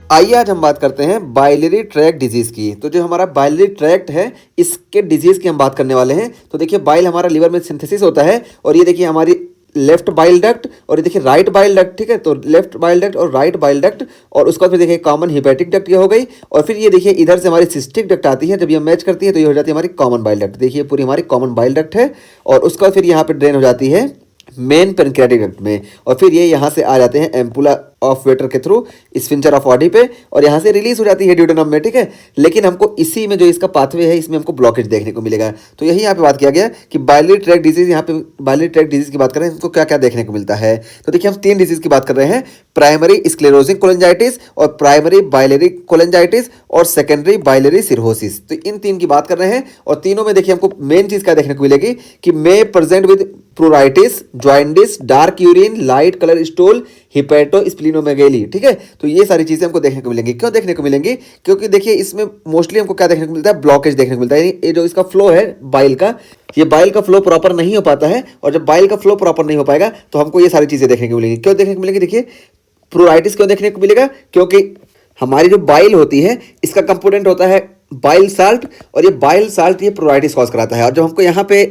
आइए आज हम बात करते हैं बाइलियरी ट्रैक्ट डिजीज़ की। तो जो हमारा बाइलियरी ट्रैक्ट है, इसके डिजीज़ की हम बात करने वाले हैं। तो देखिए बाइल हमारा लिवर में सिंथेसिस होता है और ये देखिए हमारी लेफ्ट बाइल डक्ट और ये देखिए राइट बाइल डक्ट, ठीक है। तो लेफ्ट बाइल डक्ट और राइट बाइल डक्ट और उसके बाद फिर देखिए कॉमन हिपैटिक डक्ट ये हो गई और फिर ये देखिए इधर से हमारी सिस्टिक डक्ट आती है। जब ये मैच करती है तो ये हो जाती है हमारी कॉमन बाइल डक्ट। देखिए पूरी हमारी कॉमन बाइल डक्ट है और उसका बाद फिर यहाँ पे ड्रेन हो जाती है मेन पेनक्रियाटिक डक्ट में और फिर ये यहाँ से आ जाते हैं एम्पुला ऑफ वेटर के थ्रू स्फिंक्टर ऑफ ऑडी पे और यहाँ से रिलीज हो जाती है ड्यूडेनम में, ठीक है। लेकिन हमको इसी में जो इसका पाथवे है इसमें हमको ब्लॉकेज देखने को मिलेगा। तो यही यहाँ पे बात किया गया कि बाइलियरी ट्रैक्ट डिजीज, यहाँ पे बाइलियरी ट्रैक्ट डिजीज की बात करें इनको क्या क्या देखने को मिलता है। तो देखिए हम 3 डिजीज की बात कर रहे हैं, प्राइमरी स्क्लेरोसिंग कोलेंजाइटिस और प्राइमरी बाइलियरी कोलेंजाइटिस और सेकेंडरी बाइलियरी सिरोसिस। तो इन 3 की बात कर रहे हैं और तीनों में देखिए हमको मेन चीज क्या देखने को मिलेगी कि may present with pruritus, jaundice, dark urine, light colour stool, hepatosplenomegaly, ठीक है। तो ये सारी चीजें हमको देखने को मिलेंगी। क्यों देखने को मिलेंगी? क्योंकि देखिए इसमें मोस्टली हमको क्या देखने को मिलता है, ब्लॉकेज देखने को मिलता है। यानी ये जो इसका फ्लो है बाइल का, ये बाइल का फ्लो प्रॉपर नहीं हो पाता है और जब बाइल का फ्लो प्रॉपर नहीं हो पाएगा तो हमको ये सारी चीजें देखने को मिलेंगी। क्यों देखने को मिलेंगी? देखिए प्रूराइटिस क्यों देखने को मिलेगा? क्योंकि हमारी जो बाइल होती है इसका कंपोनेंट होता है बाइल साल्ट और ये बाइल साल्ट ये प्रूराइटिस कॉज कराता है। और जब हमको यहाँ पे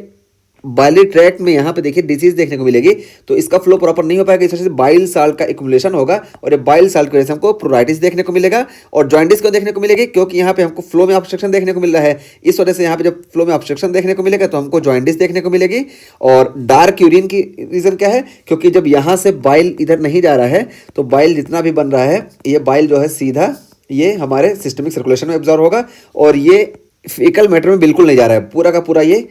बाइलियरी ट्रैक्ट में यहाँ पे देखिए डिजीज देखने को मिलेगी तो इसका फ्लो प्रॉपर नहीं हो पाएगा, इस वजह से बाइल साल्ट का एक्युमुलेशन होगा और ये बाइल साल्ट की वजह से हमको प्रूराइटिस देखने को मिलेगा। और जॉइंडिस क्यों देखने को मिलेगी? क्योंकि यहाँ पे हमको फ्लो में ऑब्स्ट्रक्शन देखने को मिल रहा है, इस वजह से यहाँ पे जब फ्लो में ऑब्स्ट्रक्शन देखने को मिलेगा तो हमको जॉइंडिस देखने को मिलेगी। और डार्क यूरिन की रीजन क्या है? क्योंकि जब यहाँ से बाइल इधर नहीं जा रहा है तो बाइल जितना भी बन रहा है ये बाइल जो है सीधा ये हमारे सिस्टमिक सर्कुलेशन में एब्जॉर्ब होगा और ये फीकल मैटर में बिल्कुल नहीं जा रहा है, पूरा का पूरा ये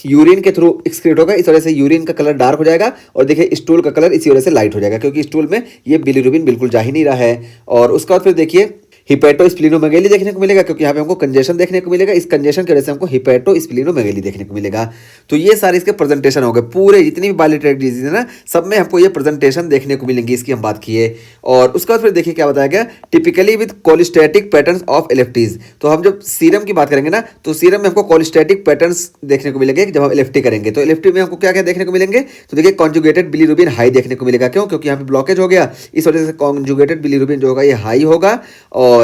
यूरिन के थ्रू एक्सक्रीट होगा। इस वजह से यूरिन का कलर डार्क हो जाएगा और देखिए स्टूल का कलर इसी वजह से लाइट हो जाएगा क्योंकि स्टूल में ये बिलीरुबिन बिल्कुल जा ही नहीं रहा है। और उसके बाद फिर देखिए हिपैटो स्प्लीनोमेगेली देखने को मिलेगा क्योंकि यहाँ पे हमको कंजेशन देखने को मिलेगा, इस कंजेशन की वजह से हमको हिपैटो स्प्लीनोमेगेली देखने को मिलेगा। तो ये सारे इसके प्रेजेंटेशन हो गए, पूरे जितनी भी बाइलियरी ट्रैक्ट डिजीज है ना सब में हमको ये प्रेजेंटेशन देखने को मिलेंगी, इसकी हम बात किए। और उसके बाद फिर देखिए क्या बताया गया, टिपिकली विद कोलिस्टेटिक पैटर्न्स ऑफ एलेप्टीज। तो हम जब सीरम की बात करेंगे ना तो सीरम में हमको कोलिस्टेटिक पैटर्न्स देखने को मिलेंगे जब हम एलेप्टी करेंगे। तो एलेप्टी में हमको क्या क्या देखने को मिलेंगे? तो देखिए कॉन्जुगेटेड बिलीरुबिन हाई देखने को मिलेगा। क्यों? क्योंकि यहाँ पे ब्लॉकेज हो गया, इस वजह से कॉन्जुगेटेड बिलीरुबिन जो होगा ये हाई होगा और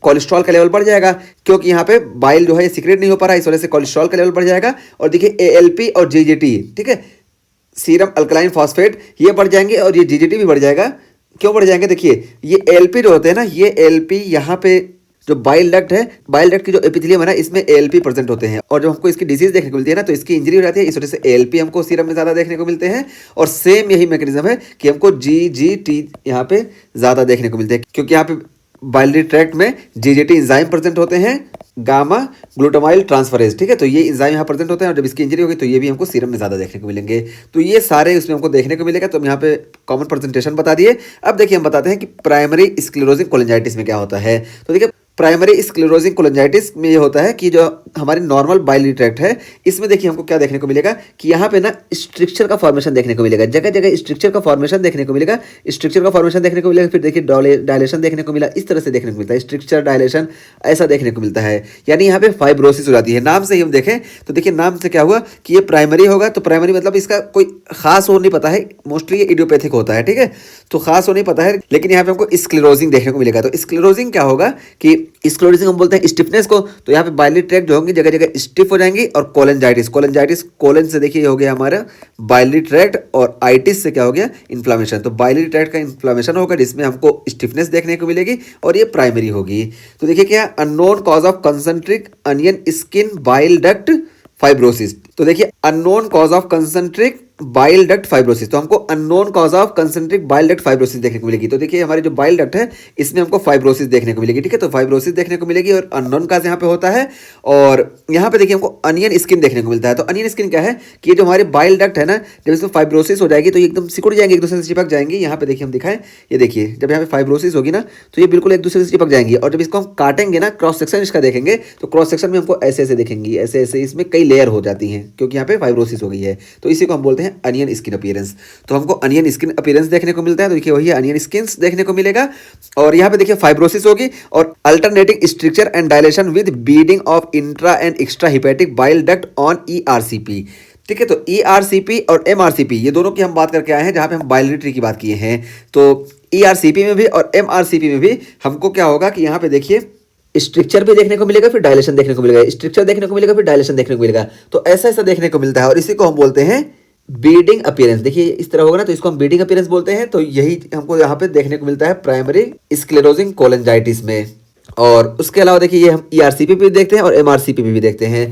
कोलेस्ट्रॉल का लेवल बढ़ जाएगा क्योंकि यहाँ पे बाइल जो है ये सीक्रेट नहीं हो पा रहा है, इस वजह से कोलेस्ट्रॉल का लेवल बढ़ जाएगा। और देखिए एएलपी और जीजीटी, ठीक है, सीरम अल्कलाइन फॉस्फेट ये बढ़ जाएंगे और ये जीजीटी भी बढ़ जाएगा। क्यों बढ़ जाएंगे? देखिए ये एएलपी जो होते हैं ना, ये एएलपी यहाँ पे जो बाइल डक्ट है, बाइल डक्ट की जो एपिथेलियम है ना इसमें एएलपी प्रेजेंट होते हैं और जब हमको इसकी डिजीज देखने को मिलती है ना तो इसकी इंजरी हो जाती है, इस वजह से एएलपी हमको सीरम में ज़्यादा देखने को मिलते हैं। और सेम यही मैकेनिज्म है कि हमको जीजीटी यहाँ पे ज़्यादा देखने को मिलते हैं क्योंकि यहाँ पे बाइलियरी ट्रैक्ट में जीजीटी एंजाइम प्रेजेंट होते हैं, गामा ग्लूटामाइल ट्रांसफरेज, ठीक है। तो ये एंजाइम यहाँ प्रेजेंट होते हैं और जब इसकी इंजरी होगी तो ये भी हमको सीरम में ज़्यादा देखने को मिलेंगे। तो ये सारे उसमें हमको देखने को मिलेगा। तो हम यहाँ पे कॉमन प्रेजेंटेशन बता दिए। अब देखिए हम बताते हैं कि प्राइमरी स्क्लेरोसिंग कोलेंजाइटिस में क्या होता है। तो देखिए प्राइमरी स्क्लेरोसिंग कोलेंजाइटिस में ये होता है कि जो हमारी नॉर्मल बाइलियरी ट्रैक्ट है इसमें देखिए हमको क्या देखने को मिलेगा कि यहाँ पे ना स्ट्रक्चर का फॉर्मेशन देखने को मिलेगा, जगह जगह स्ट्रक्चर का फॉर्मेशन देखने को मिलेगा, स्ट्रक्चर का फॉर्मेशन देखने को मिलेगा। फिर देखिए डायलेशन देखने को मिला, इस तरह से देखने को मिलता है, स्ट्रक्चर डायलेशन ऐसा देखने को मिलता है। यानी यहाँ पे फाइब्रोसिस हो जाती है। नाम से ही हम देखें तो देखिए नाम से क्या हुआ कि ये प्राइमरी होगा। तो प्राइमरी मतलब इसका कोई खास हो नहीं पता है, मोस्टली ये इडियोपैथिक होता है, ठीक है। तो खास हो नहीं पता है लेकिन यहाँ पे हमको स्क्लेरोसिंग देखने को मिलेगा। तो स्क्लेरोसिंग क्या होगा कि स्क्लेरोसिंग हम बोलते हैं स्टिफनेस को। तो यहाँ पे बाइलियरी ट्रैक्ट जो होंगी जगह जगह स्टिफ हो जाएंगी। और कोलेंजाइटिस, कोलेंजाइटिस कोलन से देखिए हो गया हमारा बाइलियरी ट्रैक्ट और आइटिस से क्या हो गया, इन्फ्लामेशन। तो बाइलियरी ट्रैक्ट का इन्फ्लामेशन होगा जिसमें हमको स्टिफनेस देखने को मिलेगी और ये प्राइमरी होगी। तो देखिए क्या, unknown cause of concentric onion skin bile duct fibrosis. तो देखिए unknown cause of concentric bile duct fibrosis, तो हमको unknown cause of concentric bile duct fibrosis देखने को मिलेगी। तो देखिए हमारी जो बाइल डक्ट है इसमें हमको फाइब्रोसिस देखने को मिलेगी, ठीक है। तो फाइब्रोसिस देखने को मिलेगी और अननोन कॉज यहाँ पे होता है। और यहाँ पे देखिए हमको अनियन स्किन देखने को मिलता है। तो अनियन स्किन क्या है कि ये जो हमारी बाइल डक्ट है ना, जब इसमें फाइब्रोसिस हो जाएगी तो ये एकदम सिकुड़ जाएंगे, एक दूसरे से चिपक जाएंगी। यहाँ पे देखिए हम दिखाएं, ये देखिए जब यहाँ पे फाइब्रोसिस होगी ना तो ये बिल्कुल एक दूसरे से चिपक जाएंगी। और जब इसको हम काटेंगे ना, क्रॉस सेक्शन इसका देखेंगे तो क्रॉस सेक्शन में हमको ऐसे ऐसे देखेंगी, ऐसे ऐसे इसमें कई लेयर हो जाती हैं क्योंकि यहाँ पे फाइब्रोसिस हो गई है। तो इसी को हम बोलते हैं अनियन स्किन अपीयरेंस। तो हमको अनियन स्किन अपीयरेंस देखने को मिलता है। तो देखिए वही अनियन स्किन देखने को मिलेगा। और यहाँ पे देखिए फाइब्रोसिस होगी और alternating structure and dilation with beading of intra and extra hepatic bile duct on ERCP, ठीक है। तो ईआरसीपी और एमआरसीपी ये दोनों की हम बात करके आए हैं जहाँ पे हम बाइलियरी ट्री की बात किए हैं। तो ERCP में भी और MRCP में भी हमको क्या होगा कि यहाँ पे देखिए स्ट्रक्चर भी देखने को मिलेगा, फिर डायलेशन देखने को मिलेगा, स्ट्रक्चर देखने को मिलेगा, फिर डायलेशन देखने को मिलेगा। तो ऐसा ऐसा देखने को मिलता है और इसी को हम बोलते हैं बीडिंग अपीयरेंस। देखिए इस तरह होगा ना, तो इसको हम बीडिंग अपीयरेंस बोलते हैं। तो यही हमको यहाँ पे देखने को मिलता है प्राइमरी स्क्लेरोजिंग कोलेंजाइटिस में। और उसके अलावा देखिए ये हम ERCP भी देखते हैं और MRCP भी देखते हैं।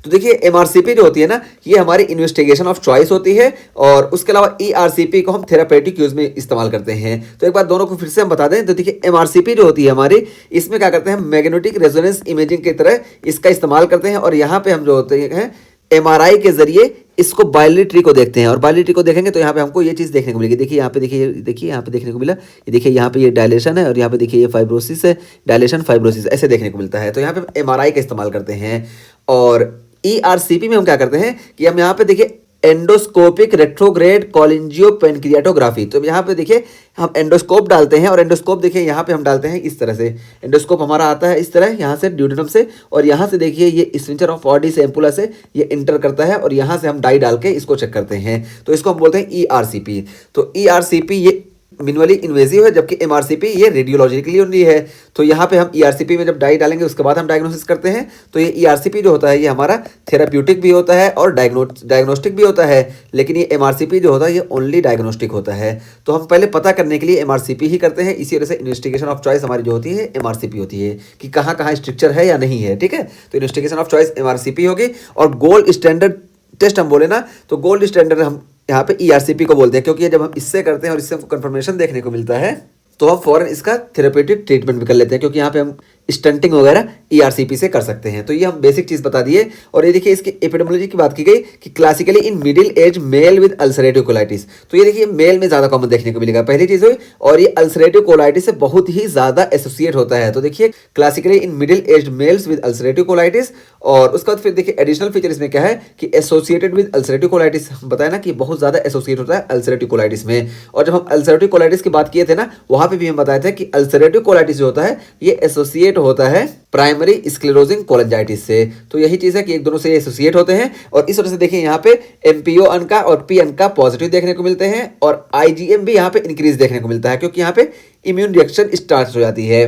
तो देखिए MRCP जो होती है ना, ये हमारी इन्वेस्टिगेशन ऑफ चॉइस होती है और उसके अलावा ERCP को हम थेरापेटिक यूज में इस्तेमाल करते हैं। तो एक बार दोनों को फिर से हम बता दें। तो देखिए MRCP जो होती है हमारी, इसमें क्या करते हैं, मैग्नेटिक रेजोनेंस इमेजिंग की तरह इसका इस्तेमाल करते हैं और यहाँ पे हम जो होते हैं MRI के जरिए इसको बाइलरी ट्री को देखते हैं। और बाइलरी ट्री को देखेंगे तो यहाँ पे हमको ये चीज़ देखने को मिलेगी। देखिए यहाँ पे, देखिए यहाँ पे देखने को मिला, ये देखिए यहाँ पे ये डायलेशन है और यहाँ पे देखिए ये फाइब्रोसिस है, डायलेशन फाइब्रोसिस ऐसे देखने को मिलता है। तो यहाँ पे MRI का इस्तेमाल करते हैं। और ERCP में हम क्या करते हैं कि हम यहाँ पे देखिए एंडोस्कोपिक रेट्रोग्रेड कोलिंजियो पेनक्रियाटोग्राफी। तो यहाँ पे देखिए हम एंडोस्कोप डालते हैं और एंडोस्कोप देखिए यहाँ पे हम डालते हैं इस तरह से। एंडोस्कोप हमारा आता है इस तरह, यहाँ से ड्यूडेनम से, और यहाँ से देखिए ये स्फिंक्टर ऑफ ऑडी से एम्पुला से ये इंटर करता है और यहाँ से हम डाई डाल के इसको चेक करते हैं। तो इसको हम बोलते हैं ERCP। तो ERCP ये मिनिमली इन्वेजिव है, जबकि MRCP ये रेडियोलॉजिकली ओनली है। तो यहाँ पे हम ERCP में जब डाई डालेंगे उसके बाद हम डायग्नोसिस करते हैं। तो ये ERCP जो होता है ये हमारा थेराप्यूटिक भी होता है और डायग्नोस्टिक भी होता है, लेकिन ये MRCP जो होता है ये ओनली डायग्नोस्टिक होता है। तो हम पहले पता करने के लिए MRCP ही करते हैं। इसी वजह से इन्वेस्टिगेशन ऑफ चॉइस हमारी जो होती है MRCP होती है कि कहाँ कहाँ स्ट्रक्चर है या नहीं है। ठीक है, तो इन्वेस्टिगेशन ऑफ चॉइस MRCP होगी। और गोल्ड स्टैंडर्ड टेस्ट हम बोले ना, तो गोल्ड स्टैंडर्ड हम यहाँ पे ERCP को बोलते हैं, क्योंकि जब हम इससे करते हैं और इससे हमको कंफर्मेशन देखने को मिलता है तो हम फौरन इसका थेरेपेटिक ट्रीटमेंट भी कर लेते हैं, क्योंकि यहाँ पे हम स्टंटिंग वगैरह ERCP से कर सकते हैं। तो ये हम बेसिक चीज़ बता दिए। और ये देखिए इसकी एपिडेमोलॉजी की बात की गई कि classically in middle as male with ulcerative colitis. तो ये देखिए मेल में ज़्यादा कॉमन देखने को मिलेगा, पहली चीज़ हुई। और ये अल्सरेटिव कोलाइटिस से बहुत ही ज़्यादा एसोसिएट होता है। तो देखिए classically in middle age males with ulcerative colitis. और उसके बाद फिर देखिए एडिशनल फीचर इसमें क्या है कि एसोसिएटेड विद अल्सरेटिव कोलाइटिस, बताया ना कि बहुत ज़्यादा एसोसिएट होता है अल्सरेटिव कोलाइटिस में। और जब हम अल्सरेटिव कोलाइटिस की बात किए थे ना, वहाँ पे भी हम बताए थे कि अल्सरेटिव कोलाइटिस जो होता है ये एसोसिएट होता है प्राइमरी स्क्लेरोजिंग कोलेंजाइटिस से। तो यही चीज़ है कि एक दोनों से एसोसिएट होते हैं। और इस वजह से देखिए यहाँ पे MPO अनका और P अनका पॉजिटिव देखने को मिलते हैं और IgM भी यहाँ पे इंक्रीज देखने को मिलता है, क्योंकि यहाँ पे इम्यून रिएक्शन स्टार्ट हो जाती है।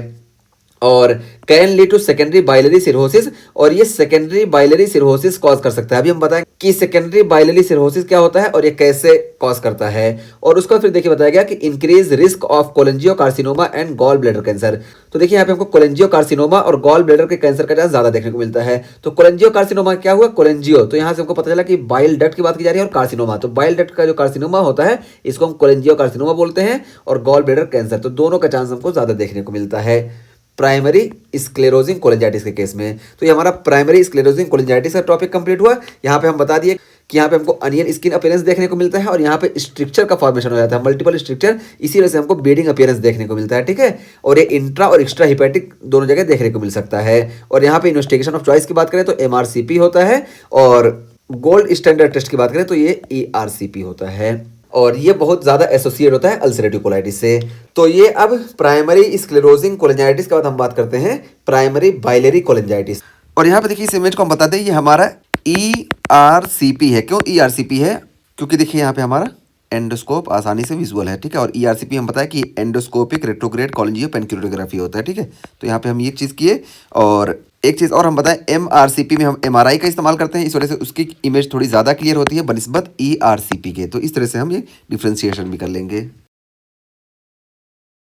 और can lead to secondary biliary cirrhosis, और ये सेकेंडरी बाइलरी सिरोसिस कॉज कर सकता है। अभी हम बताएं कि सेकेंडरी बाइलरी सिरोसिस क्या होता है और ये कैसे कॉज करता है। और उसका फिर देखिए बताया गया कि increase risk of cholangiocarcinoma and gall bladder cancer. तो देखिए यहाँ पे हमको कोलेंजियोकार्सिनोमा और गॉल ब्लैडर के कैंसर का ज्यादा देखने को मिलता है। तो कोलेंजियोकार्सिनोमा क्या हुआ, कोलेंजियो, तो यहाँ से हमको पता चला कि बाइल डक्ट की बात की जा रही है, और कार्सिनोमा, तो बाइल डक्ट का जो कार्सिनोमा होता है इसको हम कोलेंजियोकार्सिनोमा बोलते हैं, और गॉल ब्लैडर कैंसर, तो दोनों का चांस हमको ज्यादा देखने को मिलता है प्राइमरी स्क्लेरोजिंग कोलेंजाइटिस के केस में। तो ये हमारा प्राइमरी स्क्लेरोजिंग कोलेंजाइटिस का टॉपिक कंप्लीट हुआ। यहाँ पे हम बता दिए कि यहाँ पे हमको अनियन स्किन अपीयरेंस देखने को मिलता है और यहाँ पे स्ट्रक्चर का फॉर्मेशन हो जाता है, मल्टीपल स्ट्रक्चर, इसी वजह से हमको ब्लीडिंग अपीयरेंस देखने को मिलता है। ठीक है, और ये इंट्रा और एक्स्ट्रा हिपैटिक दोनों जगह देखने को मिल सकता है। और यहाँ पे इन्वेस्टिगेशन ऑफ चॉइस की बात करें तो MRCP होता है, और गोल्ड स्टैंडर्ड टेस्ट की बात करें तो ये ERCP होता है। और ये बहुत ज़्यादा एसोसिएट होता है अल्सरेटिव कोलाइटिस से। तो ये अब प्राइमरी स्क्लेरोजिंग कोलेंजाइटिस के बाद हम बात करते हैं प्राइमरी बाइलरी कोलेंजाइटिस। और यहाँ पे देखिए इस इमेज को हम बता दें, ये हमारा ERCP है। क्यों ERCP है, क्योंकि देखिए यहाँ पे हमारा एंडोस्कोप आसानी से विजुअल है। ठीक है, और ERCP हम बताया कि एंडोस्कोपिक रेट्रोग्रेड कोलिंजियो पेनक्रियाटोग्राफी होता है। ठीक है, तो यहाँ पे हम ये चीज़ किए। और एक चीज़ और हम बताएं, MRCP में हम MRI का इस्तेमाल करते हैं, इस वजह से उसकी इमेज थोड़ी ज़्यादा क्लियर होती है बनिस्बत ERCP के। तो इस तरह से हम ये डिफ्रेंशिएशन भी कर लेंगे।